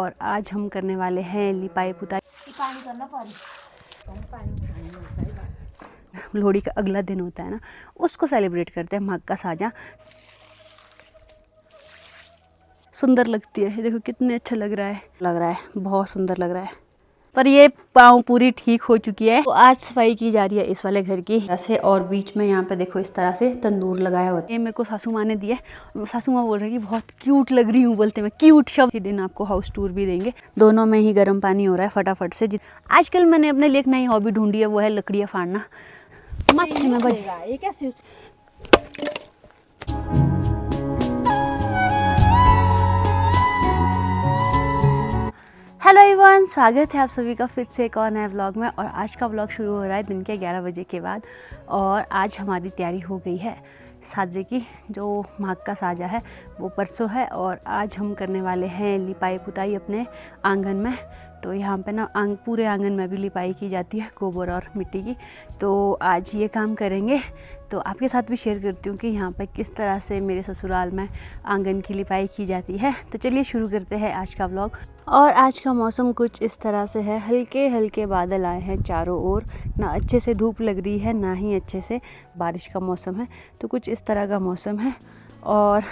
और आज हम करने वाले हैं लिपाई पुताई। लोहड़ी का अगला दिन होता है ना, उसको सेलिब्रेट करते हैं मग का साजा। सुंदर लगती है, देखो कितने अच्छा लग रहा है बहुत सुंदर लग रहा है। पर ये पाँव पूरी ठीक हो चुकी है। तो आज सफाई की जा रही है इस वाले घर की ऐसे, और बीच में यहाँ पे देखो इस तरह से तंदूर लगाया होता है। ये मेरे को सासू माँ ने दिया है। सासू माँ बोल रही है कि बहुत क्यूट लग रही हूँ, बोलते मैं क्यूट शब्द। इसी दिन आपको हाउस टूर भी देंगे। दोनों में ही गर्म पानी हो रहा है फटाफट से। आजकल मैंने अपने लिए एक नई हॉबी ढूंढी है, वो है लकड़ियाँ फाड़ना। माथे में बज हेलो एवरीवन, स्वागत है आप सभी का फिर से एक और नए व्लॉग में। और आज का व्लॉग शुरू हो रहा है दिन के 11 बजे के बाद। और आज हमारी तैयारी हो गई है साजे की। जो माघ का साजा है वो परसों है, और आज हम करने वाले हैं लिपाई पुताई अपने आंगन में। तो यहाँ पे ना पूरे आंगन में भी लिपाई की जाती है गोबर और मिट्टी की। तो आज ये काम करेंगे, तो आपके साथ भी शेयर करती हूँ कि यहाँ पे किस तरह से मेरे ससुराल में आंगन की लिपाई की जाती है। तो चलिए शुरू करते हैं आज का व्लॉग। और आज का मौसम कुछ इस तरह से है, हल्के हल्के बादल आए हैं चारों ओर। ना अच्छे से धूप लग रही है, ना ही अच्छे से बारिश का मौसम है। तो कुछ इस तरह का मौसम है। और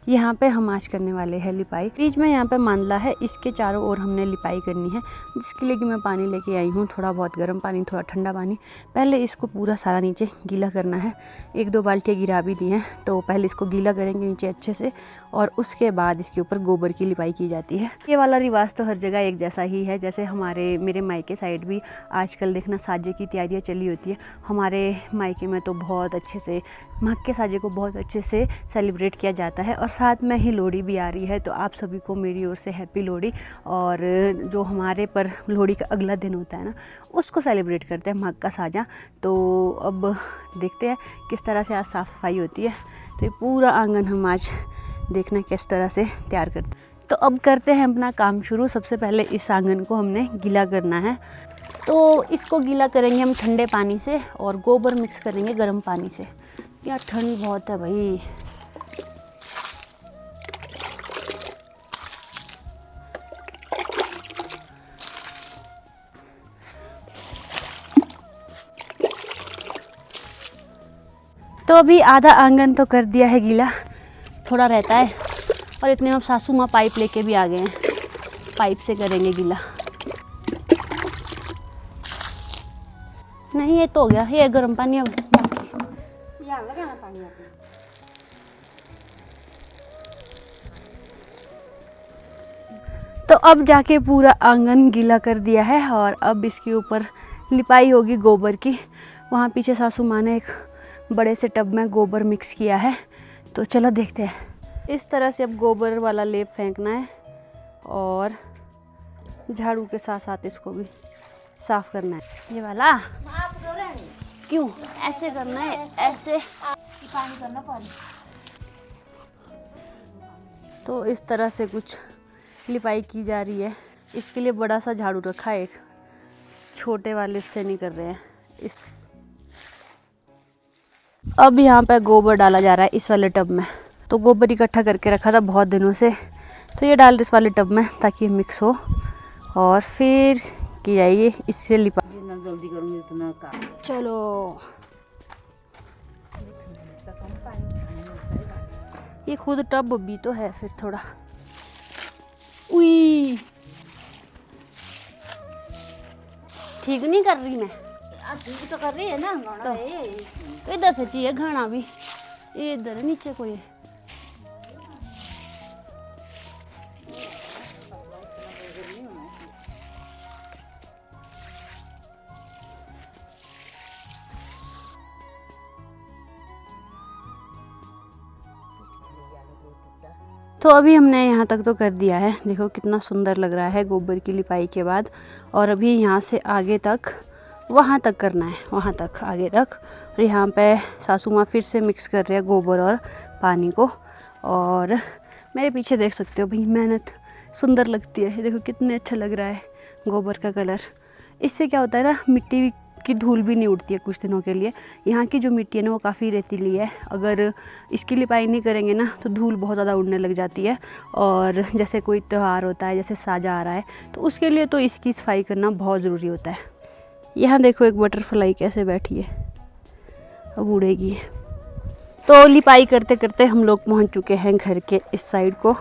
यहाँ पे हम आज करने वाले हैं लिपाई। बीच में यहाँ पे मांदला है, इसके चारों ओर हमने लिपाई करनी है, जिसके लिए कि मैं पानी लेके आई हूँ। थोड़ा बहुत गर्म पानी, थोड़ा ठंडा पानी। पहले इसको पूरा सारा नीचे गीला करना है। 1-2 बाल्टियाँ गिरा भी दी हैं। तो पहले इसको गीला करेंगे नीचे अच्छे से, और उसके बाद इसके ऊपर गोबर की लिपाई की जाती है। ये वाला रिवाज तो हर जगह एक जैसा ही है। जैसे मेरे मायके साइड भी आजकल देखना साजे की तैयारियाँ चली होती है। हमारे मायके में तो बहुत अच्छे से माघ के साजे को बहुत अच्छे से सेलिब्रेट किया जाता है। और साथ में ही लोहड़ी भी आ रही है, तो आप सभी को मेरी ओर से हैप्पी लोहड़ी। और जो हमारे पर लोहड़ी का अगला दिन होता है ना, उसको सेलिब्रेट करते हैं माघ का साजा। तो अब देखते हैं किस तरह से आज साफ़ सफाई होती है। तो ये पूरा आंगन हम आज देखना किस तरह से तैयार करते हैं। तो अब करते हैं अपना काम शुरू। सबसे पहले इस आंगन को हमने गीला करना है। तो इसको गीला करेंगे हम ठंडे पानी से, और गोबर मिक्स करेंगे गर्म पानी से। यार ठंड बहुत है भाई। तो अभी आधा आंगन तो कर दिया है गीला, थोड़ा रहता है। और इतने में सासू माँ पाइप लेके भी आ गए हैं, पाइप से करेंगे गीला। नहीं ये तो हो गया, ये गर्म पानी अब लगाना पानी। तो अब जाके पूरा आंगन गीला कर दिया है, और अब इसके ऊपर लिपाई होगी गोबर की। वहाँ पीछे सासू माँ ने एक बड़े से टब में गोबर मिक्स किया है। तो चलो देखते हैं। इस तरह से अब गोबर वाला लेप फेंकना है, और झाड़ू के साथ साथ इसको भी साफ करना है। ये वाला क्यों ऐसे करना है, ऐसे पानी करना पानी। तो इस तरह से कुछ लिपाई की जा रही है। इसके लिए बड़ा सा झाड़ू रखा है, एक छोटे वाले से नहीं कर रहे हैं इस। अब यहाँ पे गोबर डाला जा रहा है इस वाले टब में। तो गोबर इकट्ठा करके रखा था बहुत दिनों से, तो ये डाल इस वाले टब में ताकि ये मिक्स हो, और फिर की जाएगी इससे लिपाई। जितना जल्दी करूँगी उतना काम। चलो ये खुद टब भी तो है, फिर थोड़ा उई ठीक नहीं कर रही मैं। ठीक तो कर रही है ना। तो इधर से चाहिए घाना भी, ये इधर नीचे कोई है। तो अभी हमने यहाँ तक तो कर दिया है। देखो कितना सुंदर लग रहा है गोबर की लिपाई के बाद। और अभी यहाँ से आगे तक, वहाँ तक करना है, वहाँ तक आगे तक। और यहाँ पे सासू माँ फिर से मिक्स कर रहे हैं गोबर और पानी को। और मेरे पीछे देख सकते हो भाई, मेहनत सुंदर लगती है। देखो कितने अच्छा लग रहा है गोबर का कलर। इससे क्या होता है ना, मिट्टी की धूल भी नहीं उड़ती है कुछ दिनों के लिए। यहाँ की जो मिट्टी है ना वो काफ़ी रेतीली है, अगर इसकी लिपाई नहीं करेंगे ना तो धूल बहुत ज़्यादा उड़ने लग जाती है। और जैसे कोई त्यौहार होता है, जैसे साजा आ रहा है, तो उसके लिए तो इसकी सफाई करना बहुत ज़रूरी होता है। यहाँ देखो एक बटरफ्लाई कैसे बैठी है, अब उड़ेगी। तो लिपाई करते करते हम लोग पहुँच चुके हैं घर के इस साइड को,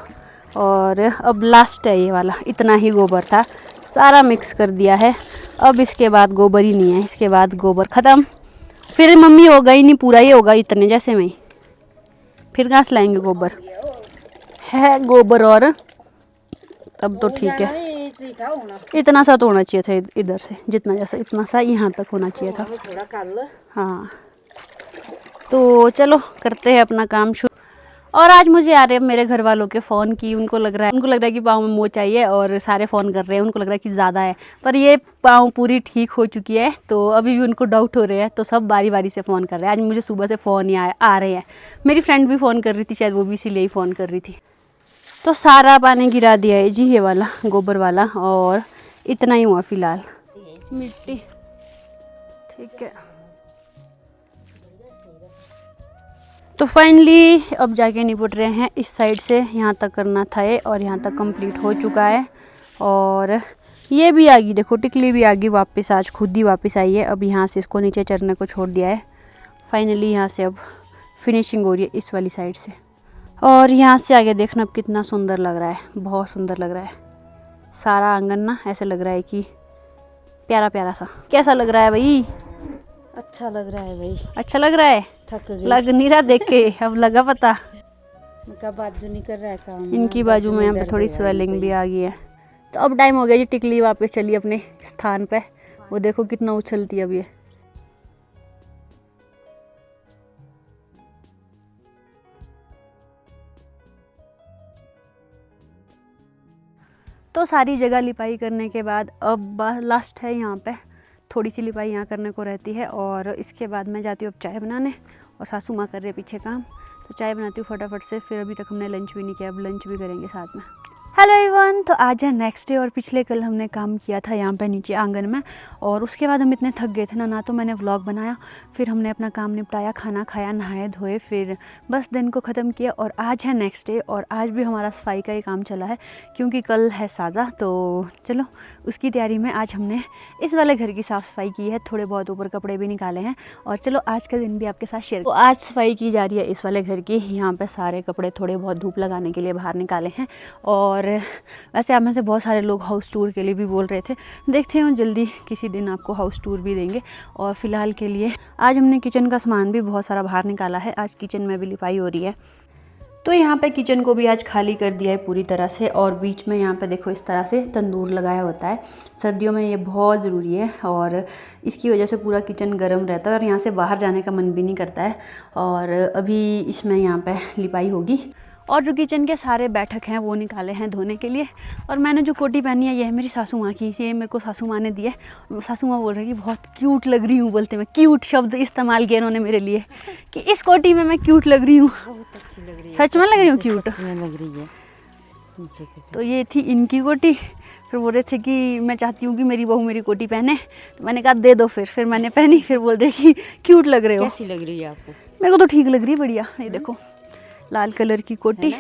और अब लास्ट है ये वाला। इतना ही गोबर था, सारा मिक्स कर दिया है। अब इसके बाद गोबर ही नहीं है, इसके बाद गोबर ख़त्म। फिर मम्मी होगा ही नहीं, पूरा ही होगा इतने जैसे में ही, फिर कहाँ से लाएंगे गोबर? है गोबर और अब तो ठीक है। इतना सा तो होना चाहिए था इधर से, जितना जैसा इतना सा यहाँ तक होना चाहिए था। हाँ तो चलो करते हैं अपना काम शुरू। और आज मुझे आ रहे मेरे घर वालों के फ़ोन की, उनको लग रहा है कि पाँव में मोच चाहिए, और सारे फ़ोन कर रहे हैं, उनको लग रहा है कि ज़्यादा है, पर ये पाँव पूरी ठीक हो चुकी है। तो अभी भी उनको डाउट हो रहे हैं, तो सब बारी बारी से फ़ोन कर रहे हैं। आज मुझे सुबह से फ़ोन ही आ रहे हैं। मेरी फ्रेंड भी फ़ोन कर रही थी, शायद वो भी इसीलिए ही फ़ोन कर रही थी। तो सारा पानी गिरा दिया है जी, ये वाला गोबर वाला, और इतना ही हुआ फ़िलहाल मिट्टी। ठीक है, तो फाइनली अब जाके निपट रहे हैं इस साइड से। यहाँ तक करना था ये, और यहाँ तक कंप्लीट हो चुका है। और ये भी आ गई, देखो टिकली भी आ गई वापस, आज खुद ही वापस आई है। अब यहाँ से इसको नीचे चरने को छोड़ दिया है। फाइनली यहाँ से अब फिनिशिंग हो रही है इस वाली साइड से। और यहाँ से आगे देखना अब कितना सुंदर लग रहा है, बहुत सुंदर लग रहा है सारा आंगन ना। ऐसे लग रहा है कि प्यारा प्यारा सा। कैसा लग रहा है भाई? अच्छा लग रहा है भाई। अच्छा लग रहा है? थक गई। लग नहीं रहा देख के, अब लगा पता। इनका बाजू नहीं कर रहा है काम। इनकी बाजू में यहाँ पे थोड़ी स्वेलिंग भी आ गई है। तो अब टाइम हो गया जी, टिकली वापस चली अपने स्थान पे। वो देखो कितना उछलती है अब ये। तो सारी जगह लिपाई करने के बाद अब लास्ट है यहाँ पे, थोड़ी सी लिपाई यहाँ करने को रहती है। और इसके बाद मैं जाती हूँ अब चाय बनाने, और सासू माँ कर रही है पीछे काम। तो चाय बनाती हूँ फटाफट से, फिर अभी तक हमने लंच भी नहीं किया, अब लंच भी करेंगे साथ में। हेलो एवरीवन, तो आज है नेक्स्ट डे, और पिछले कल हमने काम किया था यहाँ पे नीचे आंगन में। और उसके बाद हम इतने थक गए थे ना तो मैंने व्लॉग बनाया, फिर हमने अपना काम निपटाया, खाना खाया, नहाए धोए, फिर बस दिन को ख़त्म किया। और आज है नेक्स्ट डे, और आज भी हमारा सफाई का ही काम चला है, क्योंकि कल है साजा। तो चलो उसकी तैयारी में आज हमने इस वाले घर की साफ़ सफाई की है, थोड़े बहुत ऊपर कपड़े भी निकाले हैं। और चलो आज का दिन भी आपके साथ शेयर। तो आज सफाई की जा रही है इस वाले घर की। यहाँ पे सारे कपड़े थोड़े बहुत धूप लगाने के लिए बाहर निकाले हैं। और वैसे आप में से बहुत सारे लोग हाउस टूर के लिए भी बोल रहे थे, देखते हैं जल्दी किसी दिन आपको हाउस टूर भी देंगे। और फ़िलहाल के लिए आज हमने किचन का सामान भी बहुत सारा बाहर निकाला है। आज किचन में भी लिपाई हो रही है। तो यहाँ पे किचन को भी आज खाली कर दिया है पूरी तरह से। और बीच में यहाँ पे देखो इस तरह से तंदूर लगाया होता है, सर्दियों में ये बहुत ज़रूरी है, और इसकी वजह से पूरा किचन गर्म रहता है, और यहाँ से बाहर जाने का मन भी नहीं करता है। और अभी इसमें यहाँ पे लिपाई होगी। और जो किचन के सारे बैठक हैं वो निकाले हैं धोने के लिए। और मैंने जो कोटी पहनी है ये है मेरी सासू माँ की, ये मेरे को सासू माँ ने दी है। सासू माँ बोल रही है कि बहुत क्यूट लग रही हूँ, बोलते मैं क्यूट शब्द इस्तेमाल किया इन्होंने मेरे लिए, कि इस कोटी में मैं क्यूट लग रही हूँ। सच में लग रही हूँ क्यूट? सच में लग रही है। तो ये थी इनकी कोटी। फिर बोल रहे थे कि मैं चाहती हूँ कि मेरी बहू मेरी कोटी पहने, तो मैंने कहा दे दो। फिर मैंने पहनी, फिर बोल रहे कि क्यूट लग रहे हो। कैसी लग रही है आपको? मेरे को तो ठीक लग रही है, बढ़िया। ये देखो लाल कलर की कोटी।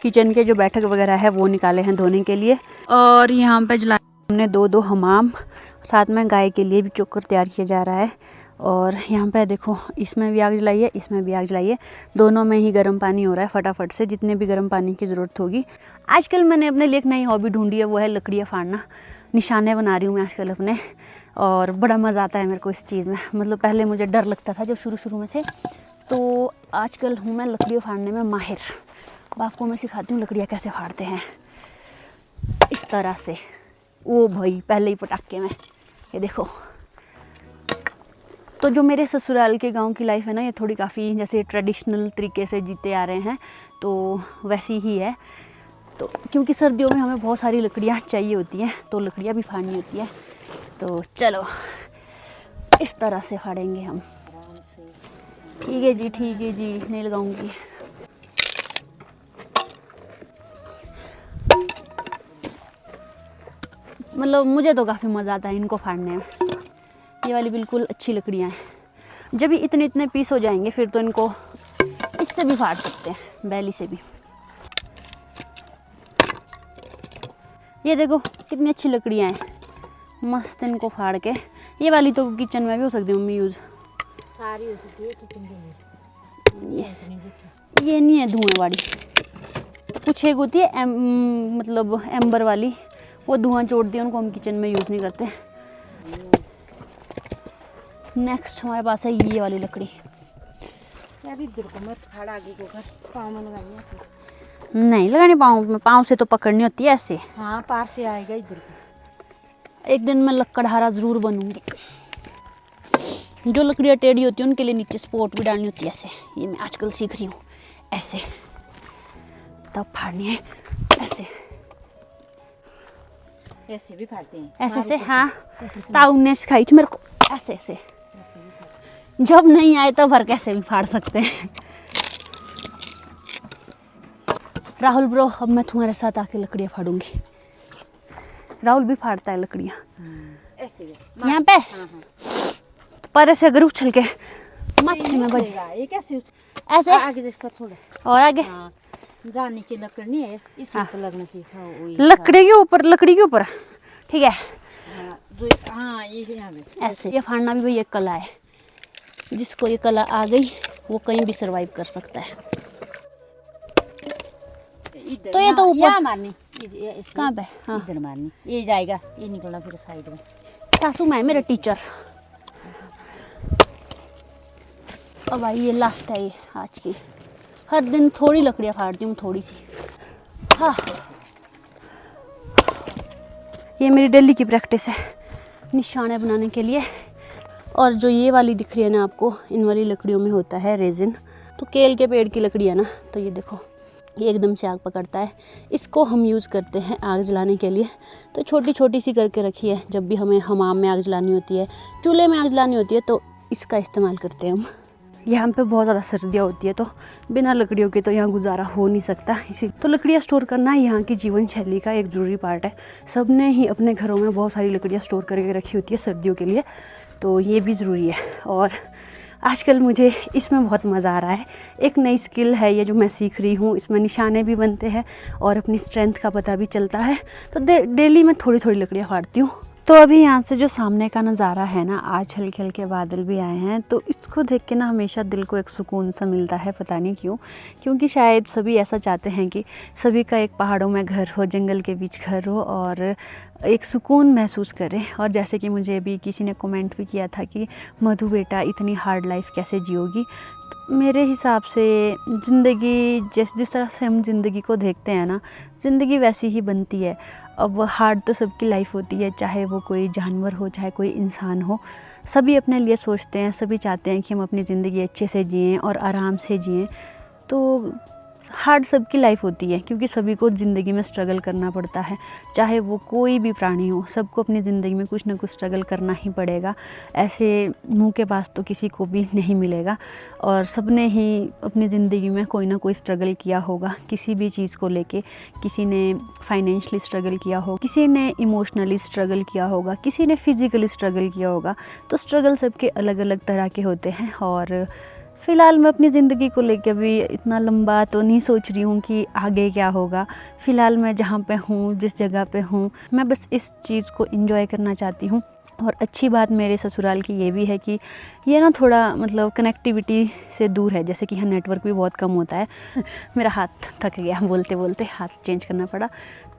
किचन के जो बैठक वगैरह है वो निकाले हैं धोने के लिए। और यहाँ पे जलाए हमने दो हमाम, साथ में गाय के लिए भी चोकर तैयार किया जा रहा है। और यहाँ पे देखो इसमें भी आग जलाई है, इसमें भी आग जलाई है, दोनों में ही गर्म पानी हो रहा है फटाफट से, जितने भी गर्म पानी की ज़रूरत होगी। आजकल मैंने अपने लिए एक नई हॉबी ढूंढी है, वो है लकड़ियाँ फाड़ना। निशाने बना रही हूँ मैं आजकल अपने, और बड़ा मज़ा आता है मेरे को इस चीज़ में। मतलब पहले मुझे डर लगता था जब शुरू में थे, तो आजकल हूँ मैं लकड़ियाँ फाड़ने में माहिर। अब आपको मैं सिखाती हूँ लकड़ियाँ कैसे फाड़ते हैं, इस तरह से। ओ भाई पहले ही पटाखे में, ये देखो। तो जो मेरे ससुराल के गांव की लाइफ है ना, ये थोड़ी काफ़ी जैसे ट्रेडिशनल तरीके से जीते आ रहे हैं, तो वैसी ही है। तो क्योंकि सर्दियों में हमें बहुत सारी लकड़ियाँ चाहिए होती हैं, तो लकड़ियाँ भी फाड़नी होती है। तो चलो इस तरह से फाड़ेंगे हम। ठीक है जी, ठीक है जी, नहीं लगाऊंगी। मतलब मुझे तो काफ़ी मज़ा आता है इनको फाड़ने में। ये वाली बिल्कुल अच्छी लकड़ियाँ हैं। जब ये इतने इतने पीस हो जाएंगे फिर तो इनको इससे भी फाड़ सकते हैं, बैली से भी। ये देखो कितनी अच्छी लकड़ियाँ हैं, मस्त इनको फाड़ के। ये वाली तो किचन में भी हो सकती है मम्मी यूज़। सारी हो सकती है किचन के लिए। ये नहीं है धुएं वाली, कुछ एक होती है मतलब एम्बर वाली, वो धुआं छोड़ती है, उनको हम किचन में यूज़ नहीं करते। नेक्स्ट हमारे पास है ये वाली लकड़ी। अभी इधर को मत फाड़, आगे को कर, पाँव में लगाइए। नहीं लगानी पाँव में, पाँव से तो पकड़नी होती है ऐसे। हाँ पार से आएगा इधर को। एक दिन मैं लकड़हारा ज़रूर बनूंगी। जो लकड़ियाँ टेढ़ी होती हैं उनके लिए नीचे सपोर्ट भी डालनी होती है ऐसे। ये मैं आजकल सीख रही हूँ, ऐसे तब फाड़नी है, ऐसे ऐसे भी फाड़ते हैं, ऐसे से। हाँ ताऊ ने सिखाई थी मेरे को, ऐसे ऐसे। जब नहीं आए तो भर कैसे भी फाड़ सकते हैं। राहुल ब्रो, अब मैं तुम्हारे साथ आके लकड़ियाँ फाड़ूंगी। राहुल भी फाड़ता है लकड़ियाँ ऐसे भी यहाँ पे। हाँ हाँ। तो पर ऐसे अगर उछल के माथे में बज, ये कैसे ऐसे आगे जिसका थोड़ा और आगे। हाँ, जहाँ नीचे लकड़ नहीं है इसके ऊपर लगना चाहिए। वही लकड़ी के ऊपर, लकड़ी के ऊपर, ठीक है। हाँ जो, हाँ ये यहाँ पे ऐसे। ये फाड़ना भी भाई एक कला है, जिसको ये कला आ गई वो कहीं भी सरवाइव कर सकता है। इधर। तो ये तो ऊपर यहाँ मारनी, कहाँ पे? हाँ इधर मारनी, ये जाएगा, ये निकलना फिर साइड में। सासू माँ है मेरे टीचर। और भाई ये लास्ट है ये आज की। हर दिन थोड़ी लकड़ियाँ फाड़ती हूँ, थोड़ी सी। हाँ ये मेरी डेली की प्रैक्टिस है निशाने बनाने के लिए। और जो ये वाली दिख रही है ना आपको, इन वाली लकड़ियों में होता है रेजिन। तो केल के पेड़ की लकड़ी है ना, तो ये देखो ये एकदम से आग पकड़ता है। इसको हम यूज़ करते हैं आग जलाने के लिए। तो छोटी छोटी सी करके रखी है, जब भी हमें हमाम में आग जलानी होती है, चूल्हे में आग जलानी होती है, तो इसका इस्तेमाल करते हैं हम। यहाँ पे बहुत ज़्यादा सर्दियाँ होती है, तो बिना लकड़ियों के तो यहाँ गुजारा हो नहीं सकता। इसी तो लकड़ियाँ स्टोर करना यहाँ की जीवन शैली का एक ज़रूरी पार्ट है। सब ने ही अपने घरों में बहुत सारी लकड़ियाँ स्टोर करके रखी होती है सर्दियों के लिए, तो ये भी ज़रूरी है। और आजकल मुझे इसमें बहुत मज़ा आ रहा है। एक नई स्किल है ये जो मैं सीख रही हूँ। इसमें निशाने भी बनते हैं और अपनी स्ट्रेंथ का पता भी चलता है। तो डेली मैं थोड़ी थोड़ी लकड़ियाँ फाड़ती हूँ। तो अभी यहाँ से जो सामने का नज़ारा है ना, आज हल्के हल्के बादल भी आए हैं, तो इसको देख के ना हमेशा दिल को एक सुकून सा मिलता है, पता नहीं क्यों। क्योंकि शायद सभी ऐसा चाहते हैं कि सभी का एक पहाड़ों में घर हो, जंगल के बीच घर हो और एक सुकून महसूस करें। और जैसे कि मुझे अभी किसी ने कमेंट भी किया था कि मधु बेटा इतनी हार्ड लाइफ कैसे जियोगी। तो मेरे हिसाब से ज़िंदगी जिस तरह से हम ज़िंदगी को देखते हैं ना, ज़िंदगी वैसी ही बनती है। अब हार्ड तो सबकी लाइफ होती है, चाहे वो कोई जानवर हो चाहे कोई इंसान हो। सभी अपने लिए सोचते हैं, सभी चाहते हैं कि हम अपनी ज़िंदगी अच्छे से जिएं और आराम से जिएं। तो हार्ड सबकी लाइफ होती है, क्योंकि सभी को ज़िंदगी में स्ट्रगल करना पड़ता है, चाहे वो कोई भी प्राणी हो। सबको अपनी ज़िंदगी में कुछ ना कुछ स्ट्रगल करना ही पड़ेगा। ऐसे मुंह के पास तो किसी को भी नहीं मिलेगा। और सब ने ही अपनी ज़िंदगी में कोई ना कोई स्ट्रगल किया होगा, किसी भी चीज़ को लेके। किसी ने फाइनेंशियली स्ट्रगल किया हो, किसी ने इमोशनली स्ट्रगल किया होगा, किसी ने फिज़िकली स्ट्रगल किया होगा। तो स्ट्रगल सबके अलग अलग तरह के होते हैं। और फ़िलहाल मैं अपनी ज़िंदगी को लेकर भी इतना लंबा तो नहीं सोच रही हूँ कि आगे क्या होगा। फ़िलहाल मैं जहाँ पे हूँ, जिस जगह पे हूँ, मैं बस इस चीज़ को एंजॉय करना चाहती हूँ। और अच्छी बात मेरे ससुराल की ये भी है कि ये ना थोड़ा मतलब कनेक्टिविटी से दूर है, जैसे कि यहाँ नेटवर्क भी बहुत कम होता है। मेरा हाथ थक गया, बोलते बोलते हाथ चेंज करना पड़ा।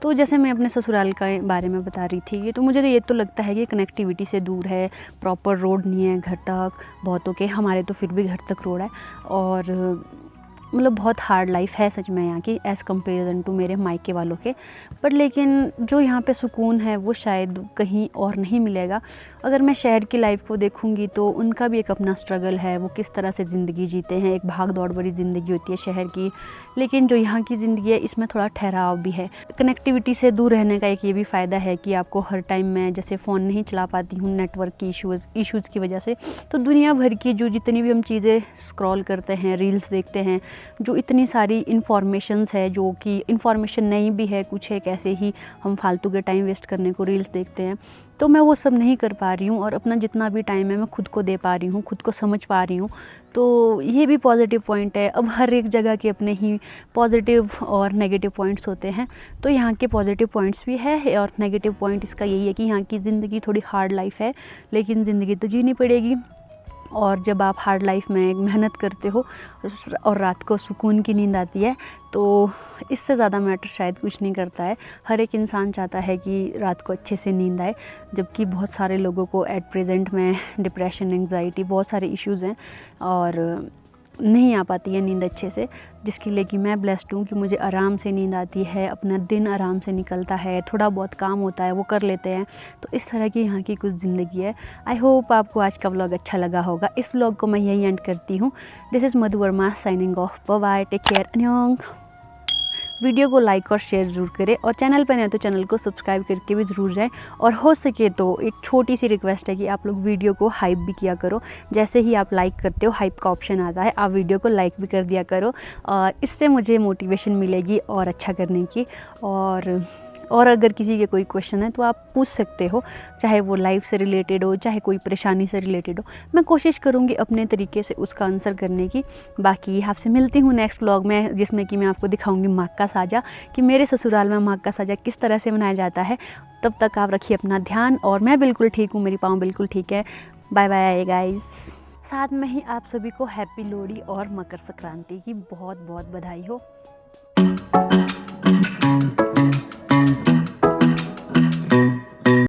तो जैसे मैं अपने ससुराल के बारे में बता रही थी, ये तो मुझे ये तो लगता है कि कनेक्टिविटी से दूर है, प्रॉपर रोड नहीं है घर तक बहुतों के, हमारे तो फिर भी घर तक रोड है। और मतलब बहुत हार्ड लाइफ है सच में यहाँ की एज़ कम्पेरिजन टू मेरे मायके वालों के। पर लेकिन जो यहाँ पे सुकून है वो शायद कहीं और नहीं मिलेगा। अगर मैं शहर की लाइफ को देखूँगी तो उनका भी एक अपना स्ट्रगल है, वो किस तरह से ज़िंदगी जीते हैं। एक भाग दौड़ भरी ज़िंदगी होती है शहर की, लेकिन जो यहाँ की ज़िंदगी है इसमें थोड़ा ठहराव भी है। कनेक्टिविटी से दूर रहने का एक ये भी फ़ायदा है कि आपको हर टाइम मैं जैसे फ़ोन नहीं चला पाती हूँ नेटवर्क की इशूज़ की वजह से, तो दुनिया भर की जो जितनी भी हम चीज़ें स्क्रॉल करते हैं, रील्स देखते हैं, जो इतनी सारी इन्फॉर्मेशंस है, जो कि इन्फॉर्मेशन नहीं भी है, कुछ है कैसे ही हम फालतू के टाइम वेस्ट करने को रील्स देखते हैं, तो मैं वो सब नहीं कर पा रही हूँ और अपना जितना भी टाइम है मैं खुद को दे पा रही हूँ, खुद को समझ पा रही हूँ। तो ये भी पॉजिटिव पॉइंट है। अब हर एक जगह के अपने ही पॉजिटिव और नेगेटिव पॉइंट्स होते हैं, तो यहाँ के पॉजिटिव पॉइंट्स भी है और नेगेटिव पॉइंट इसका यही है कि यहाँ की ज़िंदगी थोड़ी हार्ड लाइफ है, लेकिन ज़िंदगी तो जीनी पड़ेगी। और जब आप हार्ड लाइफ में मेहनत करते हो और रात को सुकून की नींद आती है, तो इससे ज़्यादा मैटर शायद कुछ नहीं करता है। हर एक इंसान चाहता है कि रात को अच्छे से नींद आए, जबकि बहुत सारे लोगों को एट प्रेजेंट में डिप्रेशन, एंग्जाइटी, बहुत सारे इश्यूज़ हैं और नहीं आ पाती है नींद अच्छे से, जिसके लिए कि मैं ब्लेस्ड हूँ कि मुझे आराम से नींद आती है, अपना दिन आराम से निकलता है, थोड़ा बहुत काम होता है वो कर लेते हैं। तो इस तरह की यहाँ की कुछ ज़िंदगी है। आई होप आपको आज का व्लॉग अच्छा लगा होगा। इस व्लॉग को मैं यही एंड करती हूँ। This is Madhu Verma signing off. Bye bye, take care, अन्योंग। वीडियो को लाइक और शेयर ज़रूर करें और चैनल पर नए तो चैनल को सब्सक्राइब करके भी ज़रूर जाएं। और हो सके तो एक छोटी सी रिक्वेस्ट है कि आप लोग वीडियो को हाइप भी किया करो। जैसे ही आप लाइक करते हो, हाइप का ऑप्शन आता है, आप वीडियो को लाइक भी कर दिया करो और इससे मुझे मोटिवेशन मिलेगी और अच्छा करने की। और अगर किसी के कोई क्वेश्चन है तो आप पूछ सकते हो, चाहे वो लाइफ से रिलेटेड हो, चाहे कोई परेशानी से रिलेटेड हो। मैं कोशिश करूँगी अपने तरीके से उसका आंसर करने की। बाकी आपसे मिलती हूँ नेक्स्ट व्लॉग में, जिसमें कि मैं आपको दिखाऊंगी माघ का साजा, कि मेरे ससुराल में माघ का साजा किस तरह से मनाया जाता है। तब तक आप रखिए अपना ध्यान और मैं बिल्कुल ठीक हूँ, मेरी पाँव बिल्कुल ठीक है। Bye bye guys. साथ में ही आप सभी को हैप्पी लोहड़ी और मकर संक्रांति की बहुत बहुत बधाई हो।